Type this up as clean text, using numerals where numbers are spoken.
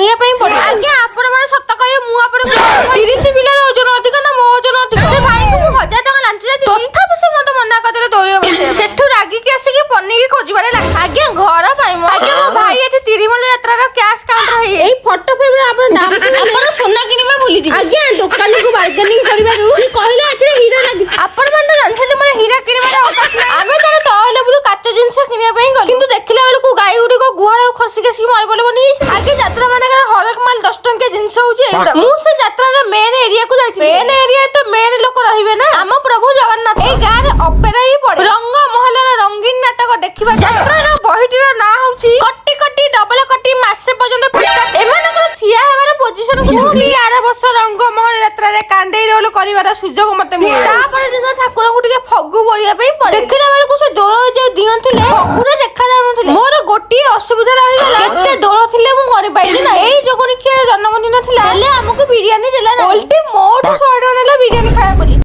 ସହିବା ପାଇଁ ପଡେ। ଆଜ୍ଞା ଆପଣ ମାନେ ସତ କହିବେ ମୁଁ ଆପଣଙ୍କୁ 30 ପିଲାର ଓଜନ ଅଧିକ ନା ମୋ ଓଜନ ଅଧିକ? ସେ ଭାଇଙ୍କୁ ମୁଁ 1000 ଟଙ୍କା ଲାଞ୍ଚ ଦେଇଛି ତଥାପି ସେ ମତେ ମନା କରିଦେଲେ ଦୋଳିରେ ବସିବା ପାଇଁ। ସେଠୁ ରାଗିକି ଆସିକି ପନିକି ଖୋଜିବାରେ ଲାଗିଲା। ଆଜ୍ଞା ଘର ପାଇଁ ମୋ ଆଜ୍ଞା ମୋ ଭାଇ ଏଠି ତିରିମଲ ଯାତ୍ରାର କ୍ୟାଶ କାଉଣ୍ଟର ହେଇ ଏଇ ଫଟୋ ଫ୍ରେମରେ ଆପଣ ନାମ ଆପଣ ସୁନା କିଣିବା ଭୁଲିଯିବେ। ଆଜ୍ଞା ଦୋକାନକୁ ବାର୍ଗେନିଂ କରିବାରୁ ସେ କହିଲେ ଏଥିରେ ହୀରା ଲାଗିଛି। ଆପଣ ମାନେ ତ ଜାଣିଛନ୍ତି ମୋର ହୀରା କିଣିବାର ଅଭ୍ୟାସ ନାହିଁ। ଆମେ ତାର ତଳ ଲେବୁଲ କାଚ ଜିନିଷ କିଣିବା ପାଇଁ ଗଲୁ କିନ୍ତୁ ଦେଖିଲା ବେଳକୁ ଗାଈ ଗୁଡ଼ିକ ଗୁହାଳ ଖସିକି ଆସିକି ମରି ପଡ଼ିବନି। ଆଗେ ଯାତ୍ରା ମାନଙ୍କର ହରେକ ମାଲ 10 ଟଙ୍କିଆ ଜିନିଷ ହଉଛି ଏଇଗୁଡ଼ା। ମୁଁ ସେ ଯାତ୍ରାର ମେନ୍ ଏରିଆକୁ ଯାଇଥିଲି। ମେନ୍ ଏରିଆ ତ ମେନ୍ ଲୋକ ରହିବେ ନା ଆମ ପ୍ରଭୁ ଜଗନ୍ନାଥ। ଏଇ ଗାଁରେ ଅପେରା ବି ପଡେ। ରଙ୍ଗ ମହଲର ରଙ୍ଗୀନ ନାଟକ ଦେଖିବା ଯାତ୍ରାର ବହିଟିର ନାଁ ହଉଛି କଟି କଟି ଡବଲ କଟି ମାସେ ପର୍ଯ୍ୟନ୍ତ ପିଟା। ଏମାନଙ୍କର ଠିଆ ହେବାର ପୋଜିସନ ମୁଁ ଆର ବର୍ଷ ରଙ୍ଗ ମହଲ ଯାତ୍ରାରେ କାଣ୍ଡେଇ ରୋଲ କରିବାର ସୁଯୋଗ ମତେ ମିଳିଲା। ତାପରେ ଦିନ ଠାକୁରଙ୍କୁ ଟିକେ ଫଗୁ ବୋଳିବା ପାଇଁ ପଡେ। ଦେଖିଲା ବେଳକୁ ସେ ଦୋଳ ଯୋଉ ଦିଅନ୍ତିଲେ ଫଗୁରେ ଦେଖା ଯାଉନଥିଲେ। ମୋର ଗୋଟିଏ ଅସୁବିଧା ରହିଗଲା ଏତେ ଦୋଳ ଥିଲେ ମୁଁ କରିପାରିଲି ନା। ଏଇ ଯୋଗୁନିଖିଆ ଜନ୍ମଦିନ ଥିଲା ହେଲେ ଆମକୁ ବିରିୟାନୀ ଦେଲା ନା ଓଲଟି ମୋଠୁ 100 ଟଙ୍କା ନେଲା ବିରିୟାନୀ ଖାଇବା ବୋଲି।